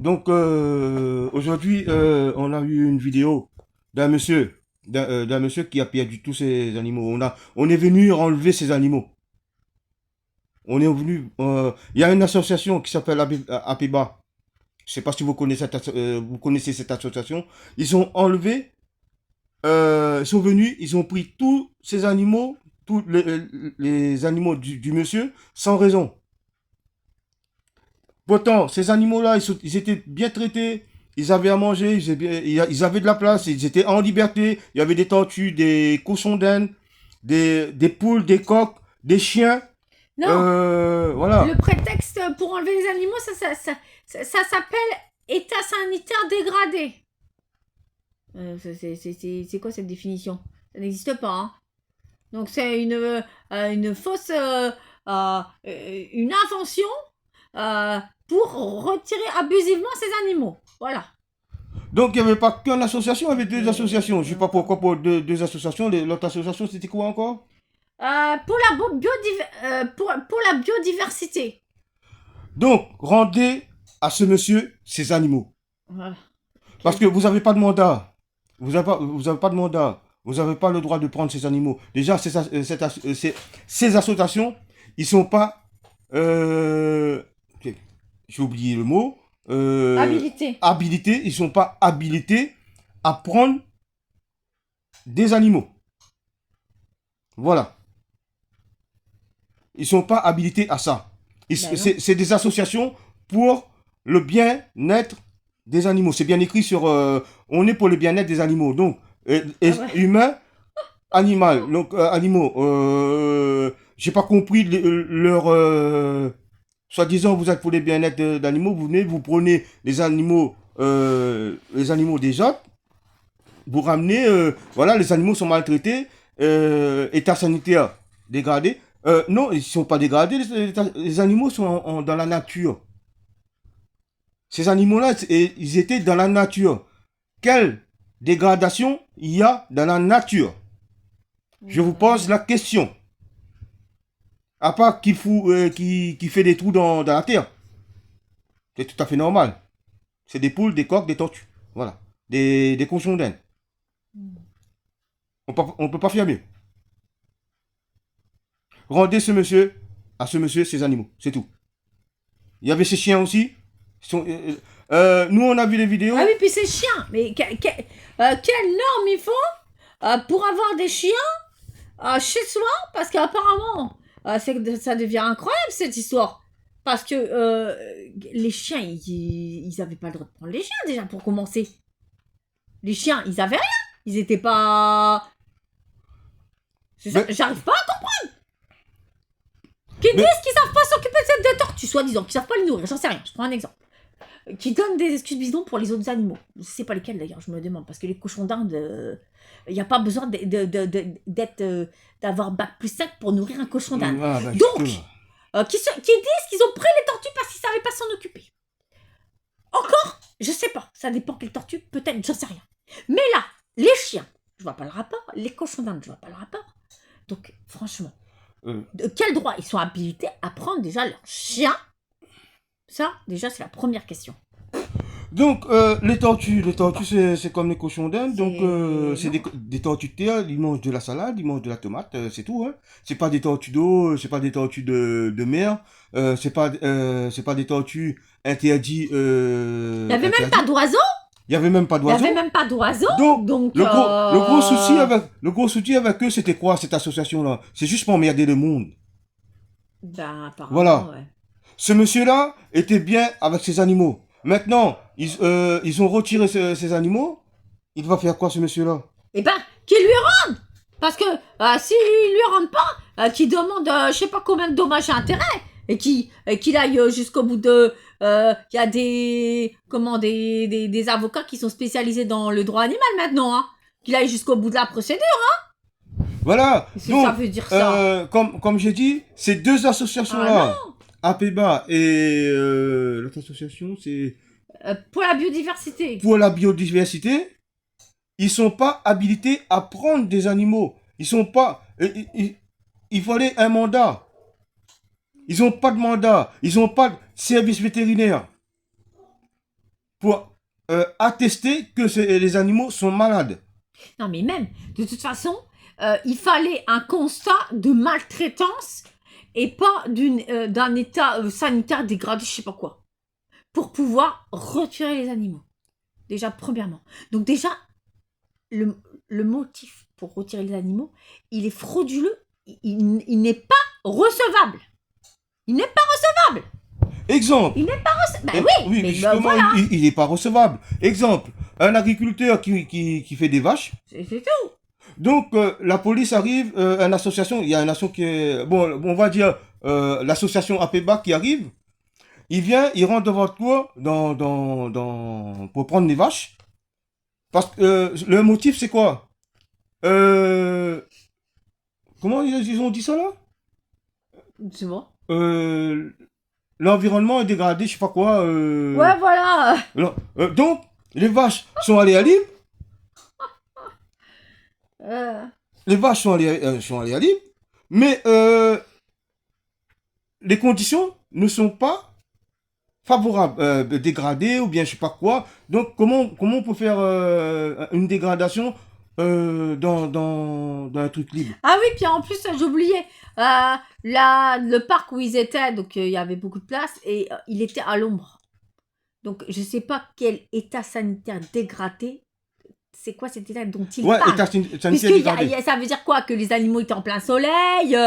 Donc, aujourd'hui, on a eu une vidéo d'un monsieur qui a perdu tous ses animaux. On est venu enlever ses animaux. On est venu. Il y a une association qui s'appelle APEBA. Je ne sais pas si vous connaissez cette association. Ils ont enlevé, ils sont venus, ils ont pris tous ces animaux, tous les animaux du monsieur, sans raison. Pourtant, ces animaux-là, ils étaient bien traités, ils avaient à manger, ils avaient de la place, ils étaient en liberté. Il y avait des tortues, des cochons d'Inde, des poules, des coqs, des chiens. Non, Voilà. le prétexte pour enlever les animaux, ça s'appelle état sanitaire dégradé. C'est quoi cette définition? Ça n'existe pas. Hein. Donc c'est une fausse, une invention pour retirer abusivement ces animaux. Voilà. Donc, il n'y avait pas qu'une association, il y avait deux associations. Je ne sais pas pourquoi pour deux associations. L'autre association, c'était quoi encore? Pour la biodiversité. Donc, rendez à ce monsieur ses animaux. Voilà. Parce que vous n'avez pas de mandat. Vous avez pas de mandat. Vous n'avez pas le droit de prendre ces animaux. Déjà, ces associations, ils sont pas... j'ai oublié le mot. Habilité. Habilités. Ils sont pas habilités à prendre des animaux. Voilà. Ils sont pas habilités à ça. C'est des associations pour le bien-être des animaux. C'est bien écrit sur... on est pour le bien-être des animaux. Donc, humain, animal. Donc, animaux. J'ai pas compris leur... soi-disant, vous êtes pour le bien-être d'animaux. Vous venez, vous prenez les animaux des autres. Vous ramenez... voilà, les animaux sont maltraités. État sanitaire dégradé. Non, ils ne sont pas dégradés. Les animaux sont dans la nature. Ces animaux-là, ils étaient dans la nature. Quelle dégradation il y a dans la nature? Je vous pose la question. À part qui fait des trous dans la terre. C'est tout à fait normal. C'est des poules, des coqs, des tortues. Voilà. Des cochons d'Inde. On ne peut pas faire mieux. Rendez à ce monsieur ses animaux. C'est tout. Il y avait ces chiens aussi. Nous, on a vu les vidéos. Ah oui, puis ces chiens. Mais quelle norme il faut pour avoir des chiens chez soi? Parce qu'apparemment, ça devient incroyable cette histoire. Parce que les chiens, ils avaient pas le droit de prendre les chiens déjà pour commencer. Les chiens, ils avaient rien. Ils étaient pas. J'arrive pas à comprendre. Qui disent qu'ils savent pas s'occuper de tortues, soi-disant, qu'ils savent pas les nourrir. J'en sais rien. Je prends un exemple. Qui donnent des excuses bidons pour les autres animaux. Je sais pas lesquels d'ailleurs, je me demande. Parce que les cochons d'Inde, il n'y a pas besoin d'avoir bac+5 pour nourrir un cochon d'Inde. Ah, bah, Donc, qui disent qu'ils ont pris les tortues parce qu'ils savaient pas s'en occuper. Encore, je sais pas. Ça dépend quelle tortue, peut-être, j'en sais rien. Mais là, les chiens, je vois pas le rapport. Les cochons d'Inde, je vois pas le rapport. Donc, franchement, de quel droit ils sont habilités à prendre déjà leurs chiens? Ça, déjà, c'est la première question. Donc, les tortues, c'est comme les cochons d'Inde. Donc, c'est des tortues de terre. Ils mangent de la salade, ils mangent de la tomate, c'est tout. Hein. C'est pas des tortues d'eau, c'est pas des tortues de mer. C'est pas des tortues interdites. Il n'y avait même pas d'oiseaux. Il y avait même pas d'oiseaux. Il n'y avait même pas d'oiseaux. Donc le gros souci avec eux, c'était quoi cette association-là? C'est juste pour emmerder le monde. Ben, apparemment, voilà. Ouais. Ce monsieur-là était bien avec ses animaux. Maintenant, ils ont retiré ces animaux. Il va faire quoi, ce monsieur-là? Eh ben, qu'il lui rende. Parce que s'il lui rend pas, qu'il demande je sais pas combien de dommages et intérêts, et qu'il aille jusqu'au bout de... Il y a des avocats qui sont spécialisés dans le droit animal maintenant. Hein. Qu'il aille jusqu'au bout de la procédure. Hein. Voilà. Donc, ça veut dire ça. Comme j'ai dit, ces deux associations-là, APEBA et l'autre association, c'est... pour la biodiversité. Pour la biodiversité, ils sont pas habilités à prendre des animaux. Ils sont pas... il fallait un mandat. Ils n'ont pas de mandat. Ils n'ont pas de service vétérinaire. pour attester que les animaux sont malades. Non, mais même, de toute façon, il fallait un constat de maltraitance et pas d'un état sanitaire dégradé, je sais pas quoi, pour pouvoir retirer les animaux. Déjà, premièrement. Donc déjà, le motif pour retirer les animaux, il est frauduleux, il n'est pas recevable. Il n'est pas recevable. Exemple. Il n'est pas recevable. Ben oui, oui, mais justement, voilà. il n'est pas recevable. Exemple, un agriculteur qui fait des vaches. C'est tout. Donc, la police arrive, une association, il y a une association qui est, bon, on va dire, l'association APEBA qui arrive, il vient, il rentre devant toi pour prendre les vaches. Parce que le motif, c'est quoi? Comment ils ont dit ça là? C'est bon. L'environnement est dégradé, je sais pas quoi. Ouais, voilà. Donc, les vaches sont allées à libre. Les vaches sont allées à libre, mais les conditions ne sont pas favorables, dégradées ou bien je sais pas quoi. Donc comment on peut faire une dégradation dans un truc libre? Ah oui, puis en plus, j'ai oublié, le parc où ils étaient, donc il y avait beaucoup de place et il était à l'ombre. Donc je sais pas quel état sanitaire dégradé. C'est quoi cet état dont il parle? État sanitaire Puisque ça veut dire quoi? Que les animaux étaient en plein soleil,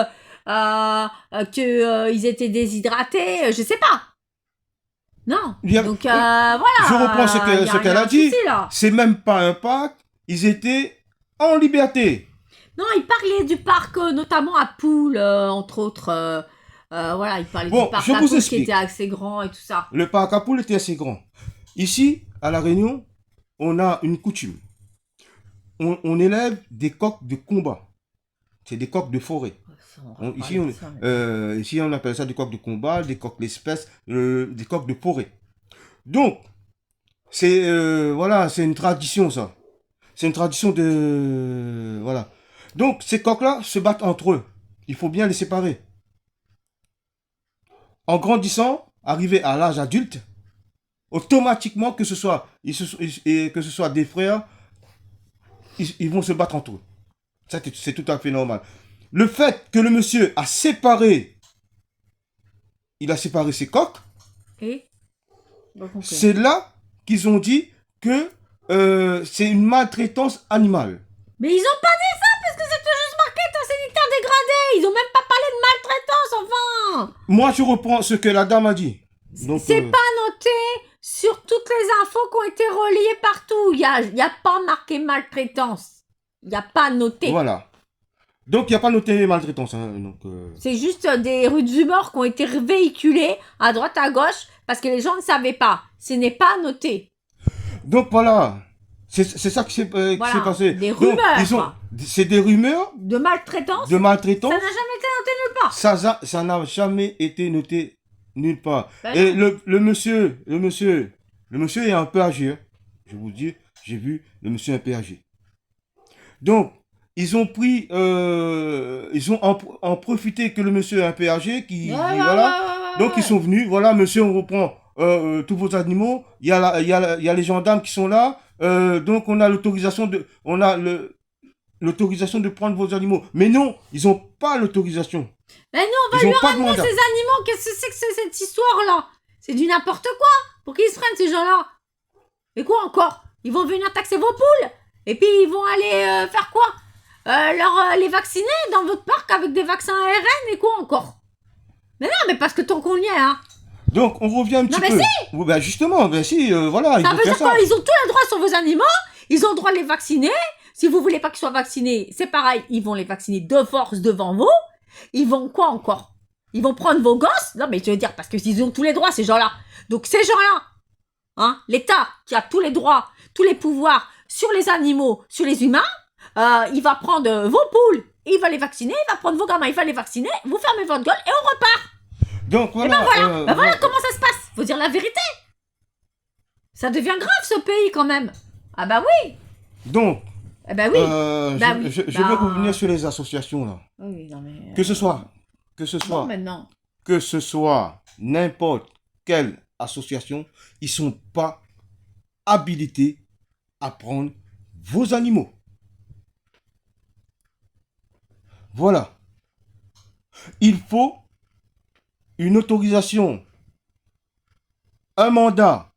qu'ils étaient déshydratés, je sais pas. Non. Donc voilà. Je reprends ce qu'elle a dit. C'est même pas un parc. Ils étaient en liberté. Non, il parlait du parc, notamment à Poule, entre autres. Voilà, il parlait du parc à Poule qui était assez grand et tout ça. Le parc à Poule était assez grand. Ici, à La Réunion, on a une coutume. On élève des coqs de combat. C'est des coqs de forêt. Ici, on appelle ça des coqs de combat, des coqs d'espèce, des coqs de forêt. Donc, c'est voilà, c'est une tradition, ça. C'est une tradition de... Voilà. Donc, ces coqs-là se battent entre eux. Il faut bien les séparer. En grandissant, arrivé à l'âge adulte, automatiquement, que ce soit des frères, ils vont se battre entre eux. Ça, c'est tout à fait normal. Le fait que le monsieur il a séparé ses coqs, c'est là qu'ils ont dit que c'est une maltraitance animale. Mais ils ont pas dit ça parce que c'était juste marqué état sanitaire dégradé. Ils ont même pas parlé de maltraitance, enfin. Moi, je reprends ce que la dame a dit. C'est pas noté sur toutes les infos qui ont été relayées partout. Il y a pas marqué maltraitance. Il n'y a pas noté. Voilà. Donc, il n'y a pas noté maltraitance. Hein, c'est juste des rumeurs qui ont été véhiculées à droite à gauche parce que les gens ne savaient pas. Ce n'est pas noté. Donc, voilà. C'est ça qui s'est passé. Des rumeurs. C'est des rumeurs. De maltraitance. De maltraitance. Ça n'a jamais été noté nulle part. Ça n'a jamais été noté nulle part. Et le monsieur est un peu âgé. Hein. Je vous dis, j'ai vu le monsieur un peu âgé. Donc, ils ont pris, ils ont en profité que le monsieur est un peu âgé, Donc, ils sont venus, voilà, monsieur, on reprend tous vos animaux, il y a les gendarmes qui sont là, donc on a l'autorisation de prendre vos animaux. Mais non, ils n'ont pas l'autorisation. Mais non, on va lui ramener ces animaux, qu'est-ce que c'est que cette histoire-là? C'est du n'importe quoi. Pour qu'ils se prennent, ces gens-là? Et quoi encore? Ils vont venir taxer vos poules? Et puis ils vont aller faire quoi? Les vacciner dans votre parc avec des vaccins ARN et quoi encore? Mais non, mais parce que tant qu'on y est, hein. Donc on revient un petit peu. Non mais si. Oui, ben justement, ben si, voilà. Ça veut dire quoi? Ils ont tous les droits sur vos animaux. Ils ont le droit de les vacciner. Si vous voulez pas qu'ils soient vaccinés, c'est pareil. Ils vont les vacciner de force devant vous. Ils vont quoi encore? Ils vont prendre vos gosses? Non mais je veux dire, parce que s'ils ont tous les droits, ces gens-là. Donc ces gens-là, hein, l'État qui a tous les droits, tous les pouvoirs sur les animaux, sur les humains, il va prendre vos poules, il va les vacciner, il va prendre vos gamins, il va les vacciner, vous fermez votre gueule et on repart. Donc voilà. Et voilà comment ça se passe. Faut dire la vérité. Ça devient grave ce pays quand même. Ah bah oui. Donc. Eh bah oui. Je vais revenir sur les associations là. Oui, non mais. Que ce soit n'importe quelle association, ils sont pas habilité à prendre vos animaux. Voilà. Il faut une autorisation, un mandat,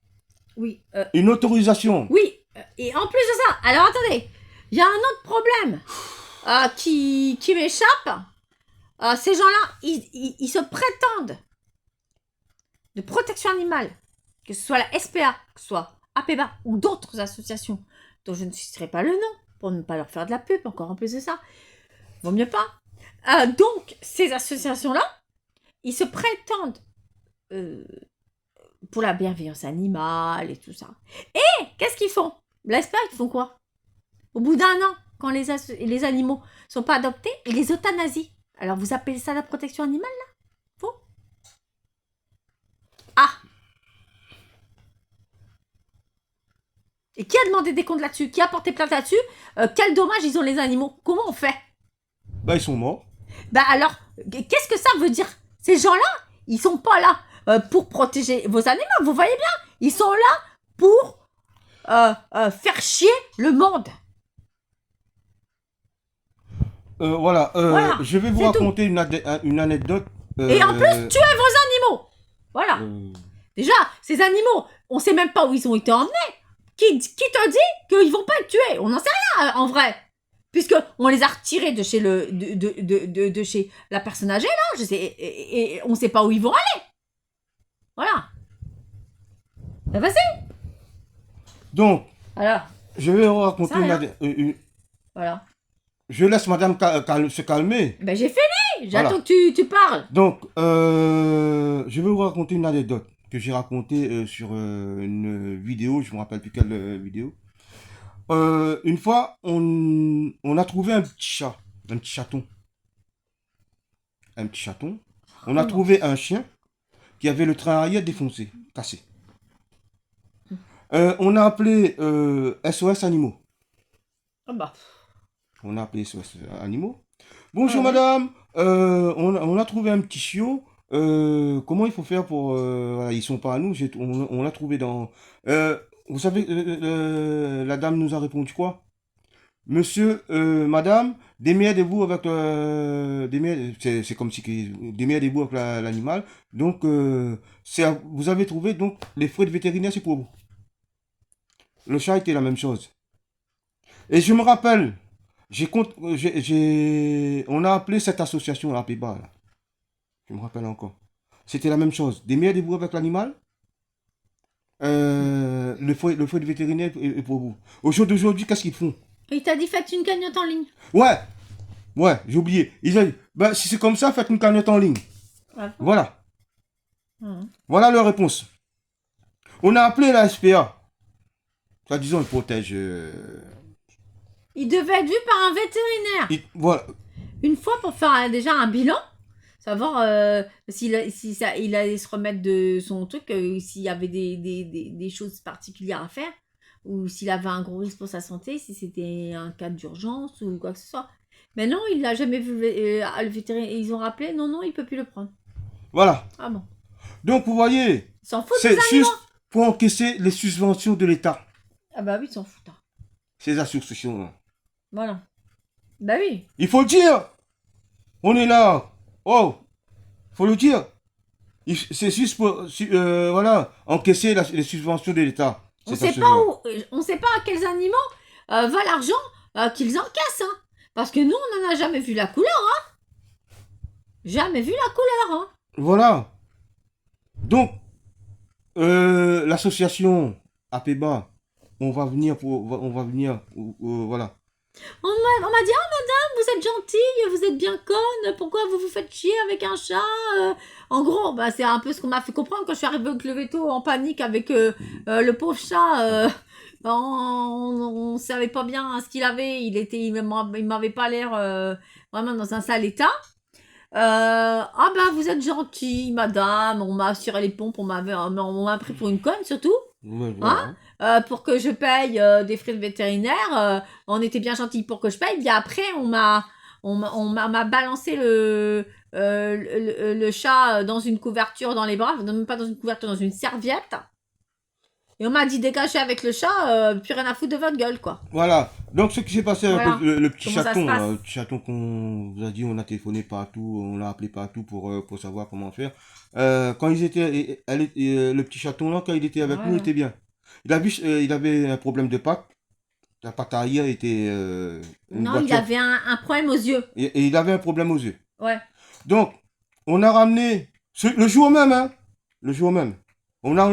Oui. une autorisation. Oui. Et en plus de ça, alors attendez, il y a un autre problème qui m'échappe. Ces gens-là, ils se prétendent de protection animale, que ce soit la SPA, que ce soit APEBA ou d'autres associations dont je ne citerai pas le nom pour ne pas leur faire de la pub, encore en plus de ça. Vaut mieux pas. Donc, ces associations-là, ils se prétendent pour la bienveillance animale et tout ça. Et qu'est-ce qu'ils font? La SPA, ils font quoi? Au bout d'un an, quand les animaux sont pas adoptés, ils les euthanasient. Alors, vous appelez ça la protection animale, là? Faux? Ah! Et qui a demandé des comptes là-dessus? Qui a porté plainte là-dessus? Quel dommage ils ont les animaux? Comment on fait? Bah, ils sont morts. Bah alors, qu'est-ce que ça veut dire? Ces gens-là, ils sont pas là pour protéger vos animaux, vous voyez bien? Ils sont là pour faire chier le monde. Voilà, Voilà, je vais vous c'est raconter une anecdote. Et en plus, tuez vos animaux. Voilà. Déjà, ces animaux, on sait même pas où ils ont été emmenés. Qui te dit qu'ils vont pas être tués? On n'en sait rien, en vrai. Puisque on les a retirés de chez de chez la personne âgée, là, je sais, et on sait pas où ils vont aller. Voilà. Bah, vas-y. Donc, Alors, je vais vous raconter Ça, rien. Voilà. Je laisse madame se calmer. Ben, j'ai fini. Voilà. J'attends que tu parles. Donc, je vais vous raconter une anecdote que j'ai racontée sur une vidéo, je me rappelle plus quelle vidéo. Une fois, on a trouvé un petit chat, un petit chaton. Un petit chaton. On a trouvé un chien qui avait le train arrière défoncé, cassé. On a appelé SOS Animaux. Ah bah. On a appelé SOS Animaux. Bonjour madame, on a trouvé un petit chiot. Comment il faut faire pour... voilà, ils sont pas à nous, on l'a trouvé dans... vous savez, la dame nous a répondu quoi? Monsieur, madame, démerdez-vous avec... c'est comme si... Démerdez-vous avec l'animal. Donc, vous avez trouvé, donc, les frais de vétérinaire, c'est pour vous. Le chat était la même chose. Et je me rappelle... On a appelé cette association à Pays-Bas, là. Je me rappelle encore. C'était la même chose. Démerdez-vous avec l'animal. Le fouet de vétérinaire est pour vous. Au jour d'aujourd'hui, qu'est-ce qu'ils font? Il t'a dit faites une cagnotte en ligne. Ouais, j'ai oublié. Ils ont dit, bah, si c'est comme ça, faites une cagnotte en ligne. Ah. Voilà. Voilà leur réponse. On a appelé la SPA. Ça, disons, ils protègent... Il devait être vu par un vétérinaire. Voilà. Une fois pour faire déjà un bilan, savoir il allait se remettre de son truc, s'il y avait des choses particulières à faire, ou s'il avait un gros risque pour sa santé, si c'était un cas d'urgence ou quoi que ce soit. Mais non, il l'a jamais vu le vétérinaire. Ils ont rappelé, non, il peut plus le prendre. Voilà. Ah bon. Donc, vous voyez, Ils s'en foutent des c'est animaux. juste pour encaisser les subventions de l'État. Ah bah oui, ils s'en foutent. Ces associations-là. Voilà. Bah oui. Il faut le dire. On est là. Oh, faut le dire. C'est juste pour, voilà, encaisser les subventions de l'État. On sait pas à quels animaux va l'argent qu'ils encaissent. Hein. Parce que nous, on n'en a jamais vu la couleur. Hein. Jamais vu la couleur. Hein. Voilà. Donc, l'association APEBA, on va venir, voilà. On m'a dit, oh madame, vous êtes gentille, vous êtes bien conne, pourquoi vous vous faites chier avec un chat En gros, bah, c'est un peu ce qu'on m'a fait comprendre quand je suis arrivée avec le veto en panique avec le pauvre chat. On savait pas bien ce qu'il avait, il m'avait pas l'air vraiment dans un sale état. Ah bah vous êtes gentille madame, on m'a assuré les pompes, on m'a pris pour une conne surtout. Ouais, voilà. Hein, pour que je paye des frais de vétérinaire, on était bien gentil pour que je paye. Puis après, on m'a balancé le chat dans une couverture dans les bras, non, même pas dans une couverture, dans une serviette. Et on m'a dit dégagez avec le chat, plus rien à foutre de votre gueule, quoi. Voilà. Donc, ce qui s'est passé avec Voilà. le petit Comment ça chaton, se passe? le petit chaton qu'on vous a dit, on a téléphoné partout, on l'a appelé partout pour savoir comment faire. Quand ils étaient, le petit chaton là, quand il était avec nous, il Ouais. était bien. Il avait un problème de patte. La patte arrière était une Non, il voiture. avait un problème aux yeux. Et il avait un problème aux yeux. Ouais. Donc, on a ramené le jour même, hein, le jour même. On l'a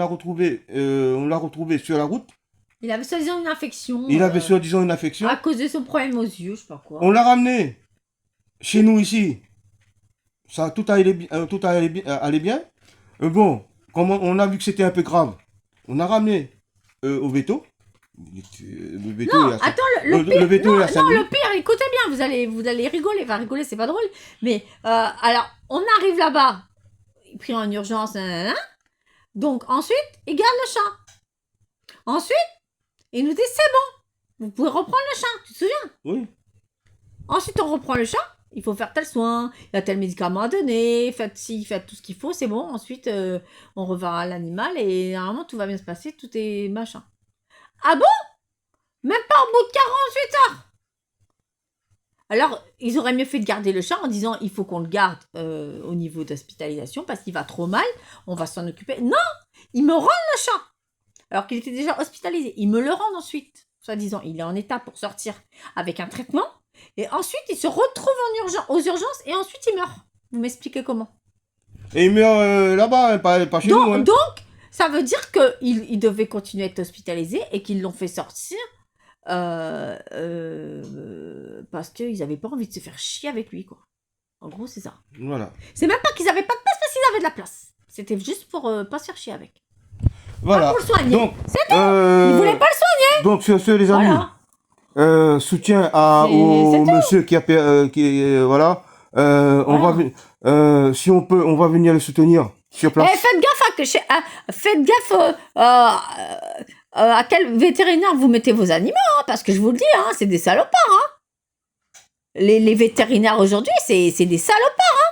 retrouvé sur la route. Il avait soi-disant une infection. Il avait soi-disant une infection. À cause de son problème aux yeux, je sais pas quoi. On l'a ramené chez nous ici. Ça, tout allait bien. Bon, comme on a vu que c'était un peu grave, on a ramené au veto. Le veto Non, est à attends, le le pire, veto non, est à non, 5 le pire, écoutez bien, vous allez rigoler, enfin rigoler, c'est pas drôle, mais alors, on arrive là-bas, il pris en urgence, nanana. Donc ensuite, il garde le chat. Ensuite, il nous dit c'est bon, vous pouvez reprendre le chat, tu te souviens? Oui. Ensuite, on reprend le chat, il faut faire tel soin, il y a tel médicament à donner, faites ci, faites tout ce qu'il faut, c'est bon. Ensuite, on reverra l'animal et normalement tout va bien se passer, tout est machin. Ah bon? Même pas au bout de 48 heures. Alors, ils auraient mieux fait de garder le chat en disant il faut qu'on le garde au niveau d'hospitalisation parce qu'il va trop mal, on va s'en occuper. Non, ils me rendent le chat. Alors qu'il était déjà hospitalisé. Ils me le rendent ensuite, soi-disant. Il est en état pour sortir avec un traitement. Et ensuite, il se retrouve aux urgences et ensuite il meurt. Vous m'expliquez comment? Et il meurt là-bas, hein, pas chez nous. Hein. Donc, ça veut dire qu'il devait continuer à être hospitalisé et qu'ils l'ont fait sortir parce qu'ils n'avaient pas envie de se faire chier avec lui, quoi. En gros, c'est ça. Voilà. C'est même pas qu'ils n'avaient pas de place parce qu'ils avaient de la place. C'était juste pour pas se faire chier avec. Voilà. Pas pour le soigner. Donc, C'est tout. Ils voulaient pas le soigner. donc sur ce, les amis, Voilà. soutien C'est au tout. monsieur voilà. On va si on peut, on va venir le soutenir sur place. Faites gaffe à quel vétérinaire vous mettez vos animaux, hein, parce que je vous le dis, hein, c'est des salopards. Hein. Les vétérinaires aujourd'hui, c'est des salopards. Hein.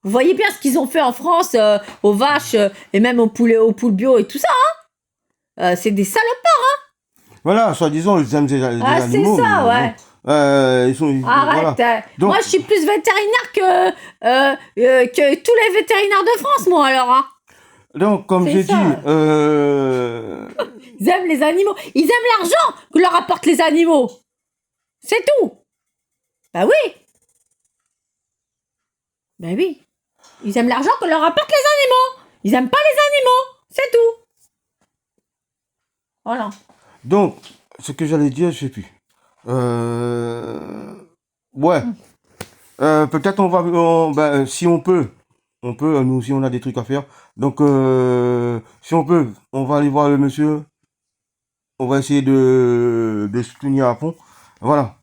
Vous voyez bien ce qu'ils ont fait en France aux vaches et même aux poules bio et tout ça. Hein. C'est des salopards. Voilà, soi-disant, ils aiment les animaux. C'est ça, ouais. Ils sont, Arrête. voilà. Donc, moi, je suis plus vétérinaire que tous les vétérinaires de France, moi, alors. Hein. donc comme C'est j'ai ça. dit, Ils aiment les animaux. Ils aiment l'argent que leur apportent les animaux. C'est tout. Bah oui. Bah oui. Ils aiment l'argent que leur apportent les animaux. Ils aiment pas les animaux. C'est tout. Voilà. donc, ce que j'allais dire, je sais plus. Ouais. Peut-être si on peut, nous aussi on a des trucs à faire. Donc, si on peut, on va aller voir le monsieur. On va essayer de soutenir à fond. Voilà.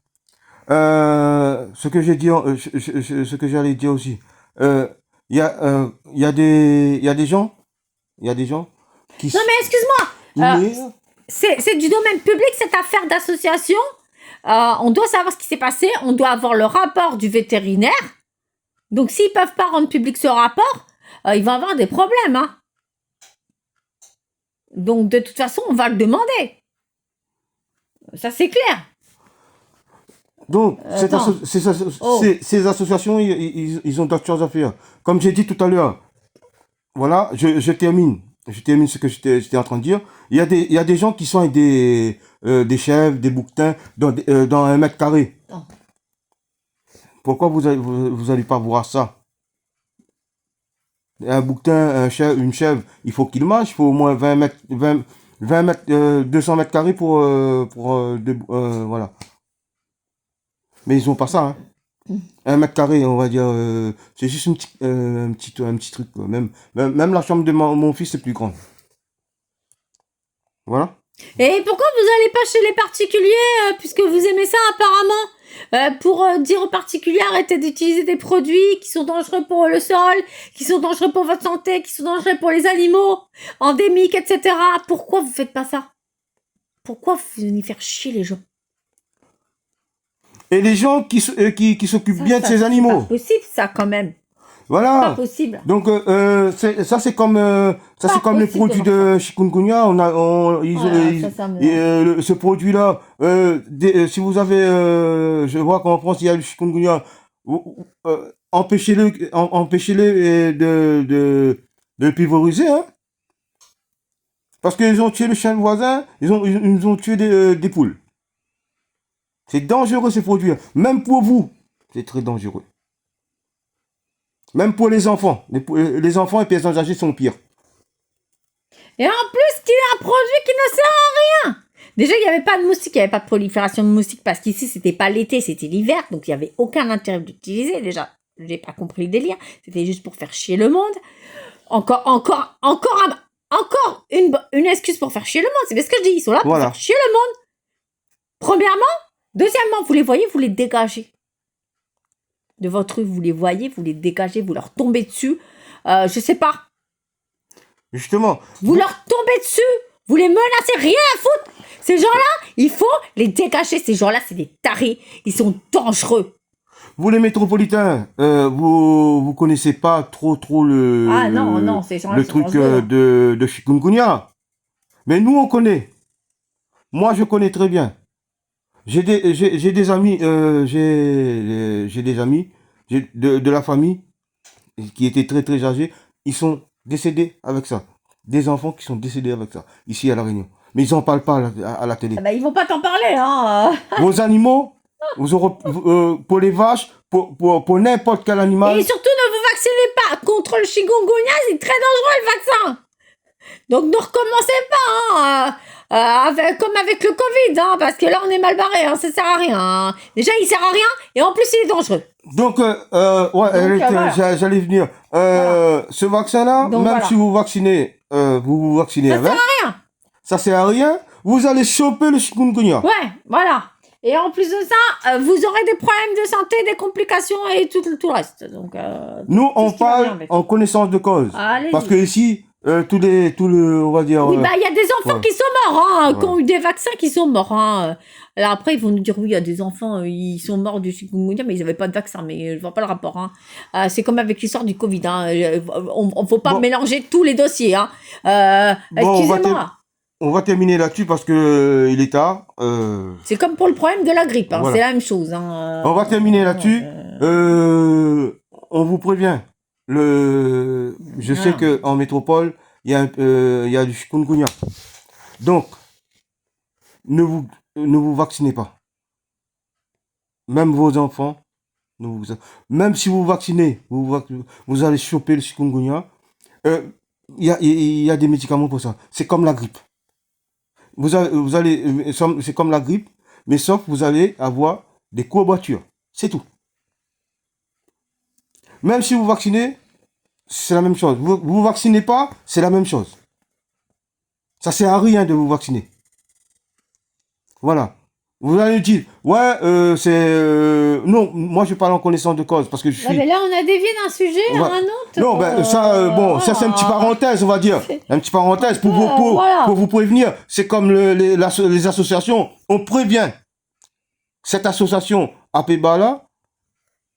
Ce que j'ai dit, ce que j'allais dire aussi. Il y a des gens qui Non mais excuse-moi. C'est du domaine public cette affaire d'association. On doit savoir ce qui s'est passé. On doit avoir le rapport du vétérinaire. Donc s'ils peuvent pas rendre public ce rapport, il va y avoir des problèmes. Hein. Donc de toute façon, on va le demander. Ça c'est clair. Donc, Attends. ces associations, ils ont d'autres choses à faire. Comme j'ai dit tout à l'heure, voilà, je termine ce que j'étais en train de dire. Il y a des gens qui sont avec des chèvres, des bouquetins dans 1 mètre carré. Oh. Pourquoi vous allez pas voir ça? Un bouquetin, une chèvre, il faut qu'il mange, il faut au moins 20 mètres, 200 mètres carrés pour voilà. Mais ils ont pas ça, hein. 1 mètre carré, on va dire, c'est juste un petit truc, quoi. Même la chambre de mon fils est plus grande. Voilà. Et pourquoi vous n'allez pas chez les particuliers, puisque vous aimez ça apparemment, pour dire aux particuliers arrêtez d'utiliser des produits qui sont dangereux pour le sol, qui sont dangereux pour votre santé, qui sont dangereux pour les animaux, endémiques, etc. Pourquoi vous faites pas ça? Pourquoi vous venez faire chier les gens? Et les gens qui s'occupent bien de ces animaux. C'est pas possible ça quand même. Voilà. Pas possible. Donc, ça, c'est comme les possible produits de de chikungunya. Ce produit-là, si vous avez, je vois qu'en France, il y a le chikungunya, empêchez-les de pulvériser, hein. Parce qu'ils ont tué le chien voisin, ils ont tué des poules. C'est dangereux, ces produits-là. Même pour vous, c'est très dangereux. Même pour les enfants. Les enfants et les personnes âgées sont pires. Et en plus, qu'il y a un produit qui ne sert à rien. Déjà, il n'y avait pas de moustiques, il n'y avait pas de prolifération de moustiques parce qu'ici, c'était pas l'été, c'était l'hiver. Donc, il n'y avait aucun intérêt d'utiliser. Déjà, j'ai pas compris le délire. C'était juste pour faire chier le monde. Encore une excuse pour faire chier le monde. C'est bien ce que je dis. Ils sont là pour faire chier le monde. Premièrement. Deuxièmement, vous les voyez, vous les dégagez. De votre rue, vous les voyez, vous les dégagez, vous leur tombez dessus. Je sais pas. Justement. Vous leur tombez dessus. Vous les menacez, rien à foutre. Ces gens-là, il faut les dégager. Ces gens-là, c'est des tarés. Ils sont dangereux. Vous les métropolitains, vous connaissez pas trop le truc de chikungunya. Mais nous, on connaît. Moi, je connais très bien. J'ai des amis, j'ai des amis de la famille qui étaient très très âgés. Ils sont décédés avec ça. Des enfants qui sont décédés avec ça, ici à La Réunion. Mais ils n'en parlent pas à la télé. Ah bah, ils vont pas t'en parler, hein. Vos animaux, vous aurez, pour les vaches, pour n'importe quel animal. Et surtout, ne vous vaccinez pas contre le chikungunya, c'est très dangereux le vaccin. Donc ne recommencez pas, hein, comme avec le Covid, hein, parce que là on est mal barré, hein, ça sert à rien. Hein. Déjà il sert à rien et en plus il est dangereux. Donc, voilà. J'allais venir. Voilà. Ce vaccin-là, même voilà. Si vous vaccinez, vous vaccinez avec. Ça sert à rien. Ça sert à rien. Vous allez choper le chikungunya. Ouais, voilà. Et en plus de ça, vous aurez des problèmes de santé, des complications et tout le reste. Donc, nous, on parle en connaissance de cause. Allez-y. Parce que ici, on va dire. Oui, bah, il y a des enfants qui sont morts, hein, qui ont eu des vaccins qui sont morts, hein. Alors après, ils vont nous dire, oui, il y a des enfants, ils sont morts du chikungunya, mais ils n'avaient pas de vaccin, mais je vois pas le rapport, hein. C'est comme avec l'histoire du Covid, hein. On faut pas mélanger tous les dossiers, hein. Excusez-moi. On va terminer là-dessus parce que il est tard. C'est comme pour le problème de la grippe, hein. Voilà. C'est la même chose, hein. On va terminer là-dessus. On vous prévient. Je sais que en métropole, il y a du chikungunya. Donc, ne vous vaccinez pas. Même vos enfants, même si vous vaccinez, vous allez choper le chikungunya. Il y a des médicaments pour ça. C'est comme la grippe. C'est comme la grippe, mais sauf que vous allez avoir des courbatures. C'est tout. Même si vous vaccinez, c'est la même chose. Vous vaccinez pas, c'est la même chose. Ça sert à rien de vous vacciner. Voilà. Vous allez dire, ouais, non, moi je parle en connaissance de cause parce que je suis. Mais là, on a dévié d'un sujet à un autre. Non, ça c'est une petite parenthèse, on va dire. Une petite parenthèse pour vous prévenir. C'est comme les associations. On prévient. Cette association APEBA là,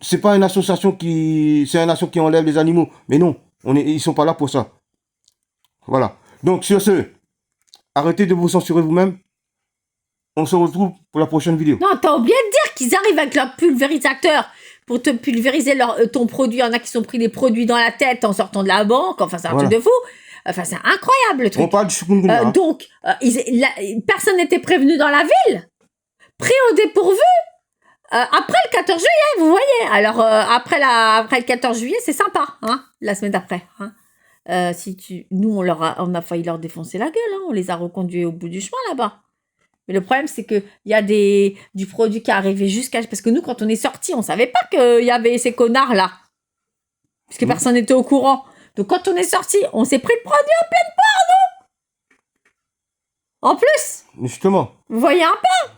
c'est pas une association c'est une association qui enlève les animaux. Mais non, ils sont pas là pour ça. Voilà. Donc sur ce, arrêtez de vous censurer vous-même. On se retrouve pour la prochaine vidéo. Non, t'as oublié de dire qu'ils arrivent avec leur pulvérisateur pour te pulvériser ton produit. Il y en a qui sont pris des produits dans la tête en sortant de la banque. Enfin, c'est un truc de fou. Enfin, c'est incroyable le truc. On parle du chikungunya. Donc, personne n'était prévenu dans la ville. Pris au dépourvu. Après le 14 juillet, vous voyez. Alors, après le 14 juillet, c'est sympa, hein, la semaine d'après. Hein. Nous, on a failli leur défoncer la gueule. Hein. On les a reconduits au bout du chemin là-bas. Mais le problème, c'est qu'il y a du produit qui est arrivé jusqu'à... Parce que nous, quand on est sortis, on ne savait pas qu'il y avait ces connards-là. Parce que personne n'était au courant. Donc, quand on est sortis, on s'est pris le produit en pleine poire, nous. En plus. Justement. Vous voyez un peu.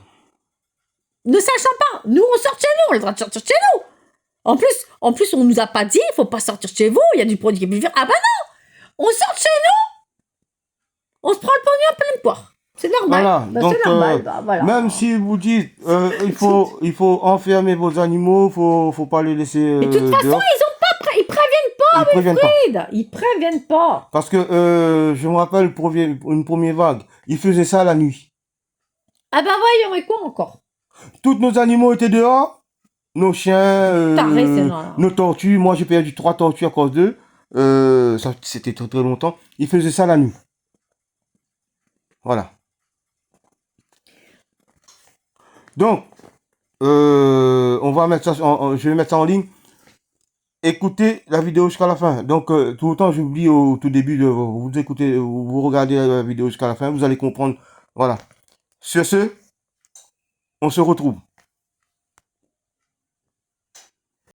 Ne sachant pas. Nous, on sort chez nous. On a le droit de sortir chez nous. En plus, on ne nous a pas dit, il ne faut pas sortir chez vous. Il y a du produit qui est plus... Ah bah non. On sort chez nous. On se prend le produit en pleine poire. C'est normal. Voilà. Donc, c'est normal. Voilà. Même si vous dites il faut enfermer vos animaux, faut pas les laisser Mais de toute façon, ils préviennent ils préviennent pas. Ils préviennent pas. Parce que je me rappelle une première vague, ils faisaient ça la nuit. Ah ben voyons, et quoi encore? Tous nos animaux étaient dehors, nos chiens, nos tortues. Moi, j'ai perdu 3 tortues à cause d'eux. Ça, c'était très très longtemps. Ils faisaient ça la nuit. Voilà. Donc, on va mettre ça, je vais mettre ça en ligne. Écoutez la vidéo jusqu'à la fin. Donc, tout le temps, j'oublie au tout début de vous écouter, vous regardez la vidéo jusqu'à la fin, vous allez comprendre. Voilà. Sur ce, on se retrouve.